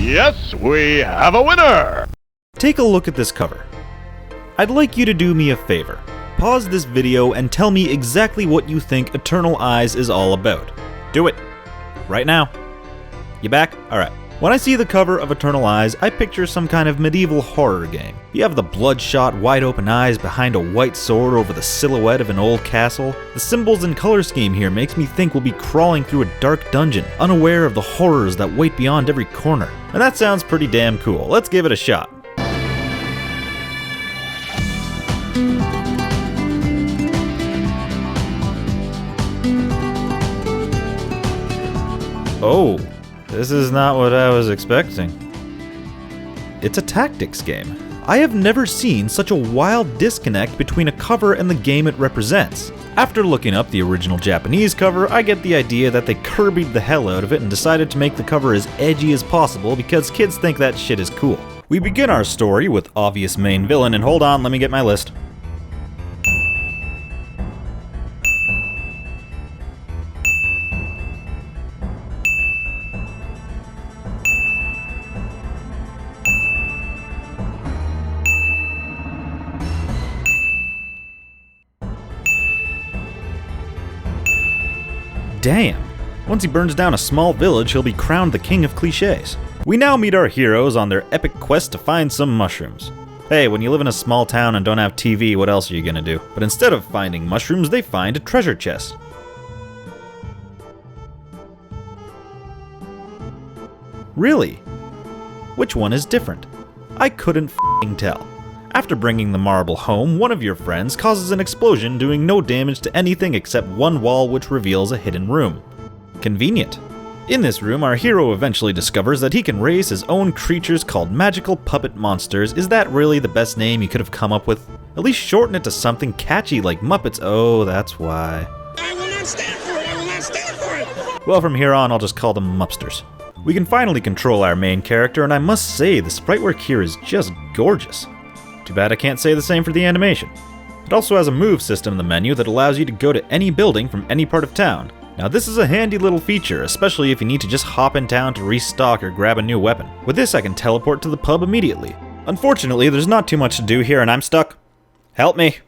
Yes, we have a winner! Take a look at this cover. I'd like you to do me a favor. Pause this video and tell me exactly what you think Eternal Eyes is all about. Do it. Right now. You back? Alright. When I see the cover of Eternal Eyes, I picture some kind of medieval horror game. You have the bloodshot, wide-open eyes behind a white sword over the silhouette of an old castle. The symbols and color scheme here makes me think we'll be crawling through a dark dungeon, unaware of the horrors that wait beyond every corner. And that sounds pretty damn cool. Let's give it a shot. Oh. This is not what I was expecting. It's a tactics game. I have never seen such a wild disconnect between a cover and the game it represents. After looking up the original Japanese cover, I get the idea that they Kirby'd the hell out of it and decided to make the cover as edgy as possible because kids think that shit is cool. We begin our story with obvious main villain, and hold on, let me get my list. Damn. Once he burns down a small village, he'll be crowned the king of cliches. We now meet our heroes on their epic quest to find some mushrooms. Hey, when you live in a small town and don't have TV, what else are you gonna do? But instead of finding mushrooms, they find a treasure chest. Really? Which one is different? I couldn't f***ing tell. After bringing the marble home, one of your friends causes an explosion doing no damage to anything except one wall which reveals a hidden room. Convenient. In this room, our hero eventually discovers that he can raise his own creatures called magical puppet monsters. Is that really the best name you could have come up with? At least shorten it to something catchy like Muppets. Oh, that's why. I will not stand for it! I will not stand for it! Well, from here on, I'll just call them Mupsters. We can finally control our main character, and I must say, the sprite work here is just gorgeous. Too bad I can't say the same for the animation. It also has a move system in the menu that allows you to go to any building from any part of town. Now this is a handy little feature, especially if you need to just hop in town to restock or grab a new weapon. With this I can teleport to the pub immediately. Unfortunately, there's not too much to do here and I'm stuck. Help me.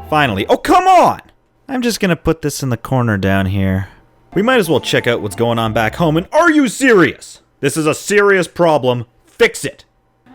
Finally. Oh, come on! I'm just gonna put this in the corner down here. We might as well check out what's going on back home, and are you serious? This is a serious problem. Fix it!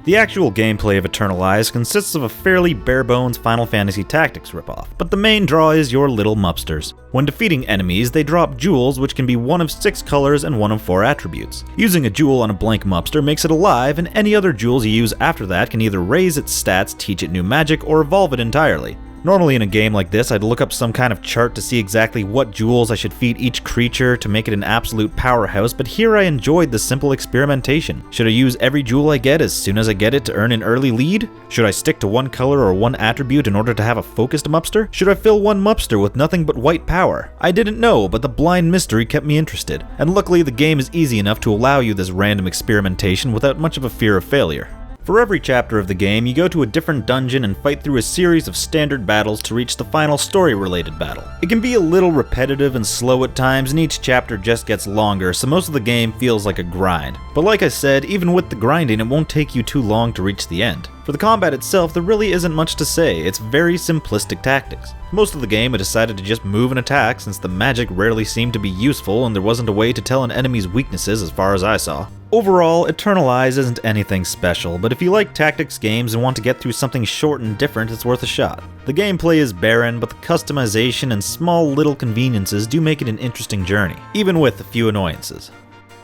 The actual gameplay of Eternal Eyes consists of a fairly bare-bones Final Fantasy Tactics ripoff, but the main draw is your little Mupsters. When defeating enemies, they drop jewels which can be one of 6 colors and one of 4 attributes. Using a jewel on a blank Mupster makes it alive, and any other jewels you use after that can either raise its stats, teach it new magic, or evolve it entirely. Normally in a game like this, I'd look up some kind of chart to see exactly what jewels I should feed each creature to make it an absolute powerhouse, but here I enjoyed the simple experimentation. Should I use every jewel I get as soon as I get it to earn an early lead? Should I stick to one color or one attribute in order to have a focused Mupster? Should I fill one Mupster with nothing but white power? I didn't know, but the blind mystery kept me interested, and luckily the game is easy enough to allow you this random experimentation without much of a fear of failure. For every chapter of the game, you go to a different dungeon and fight through a series of standard battles to reach the final story-related battle. It can be a little repetitive and slow at times, and each chapter just gets longer, so most of the game feels like a grind. But like I said, even with the grinding, it won't take you too long to reach the end. For the combat itself, there really isn't much to say. It's very simplistic tactics. Most of the game I decided to just move and attack since the magic rarely seemed to be useful and there wasn't a way to tell an enemy's weaknesses as far as I saw. Overall, Eternal Eyes isn't anything special, but if you like tactics games and want to get through something short and different, it's worth a shot. The gameplay is barren, but the customization and small little conveniences do make it an interesting journey, even with a few annoyances.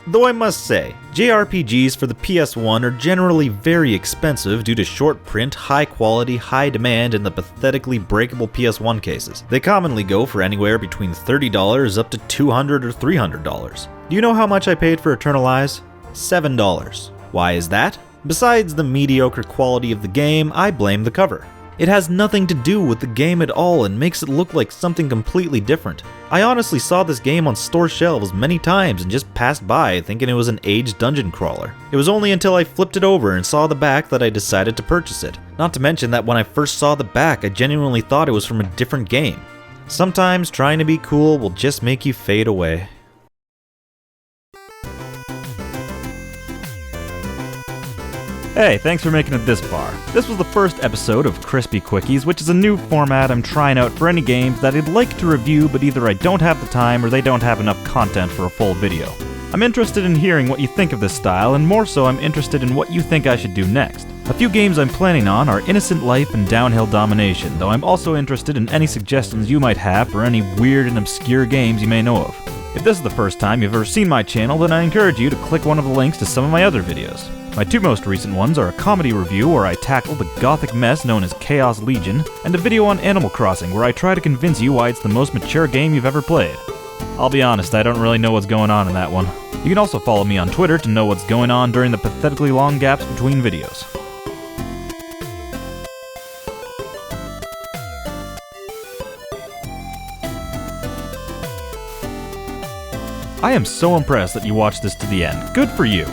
Though I must say, JRPGs for the PS1 are generally very expensive due to short print, high quality, high demand, and the pathetically breakable PS1 cases. They commonly go for anywhere between $30 up to $200 or $300. Do you know how much I paid for Eternal Eyes? $7. Why is that? Besides the mediocre quality of the game, I blame the cover. It has nothing to do with the game at all and makes it look like something completely different. I honestly saw this game on store shelves many times and just passed by thinking it was an aged dungeon crawler. It was only until I flipped it over and saw the back that I decided to purchase it. Not to mention that when I first saw the back, I genuinely thought it was from a different game. Sometimes trying to be cool will just make you fade away. Hey, thanks for making it this far. This was the first episode of Crispy Quickies, which is a new format I'm trying out for any games that I'd like to review, but either I don't have the time or they don't have enough content for a full video. I'm interested in hearing what you think of this style, and more so I'm interested in what you think I should do next. A few games I'm planning on are Innocent Life and Downhill Domination, though I'm also interested in any suggestions you might have for any weird and obscure games you may know of. If this is the first time you've ever seen my channel, then I encourage you to click one of the links to some of my other videos. My two most recent ones are a comedy review where I tackle the gothic mess known as Chaos Legion, and a video on Animal Crossing where I try to convince you why it's the most mature game you've ever played. I'll be honest, I don't really know what's going on in that one. You can also follow me on Twitter to know what's going on during the pathetically long gaps between videos. I am so impressed that you watched this to the end. Good for you.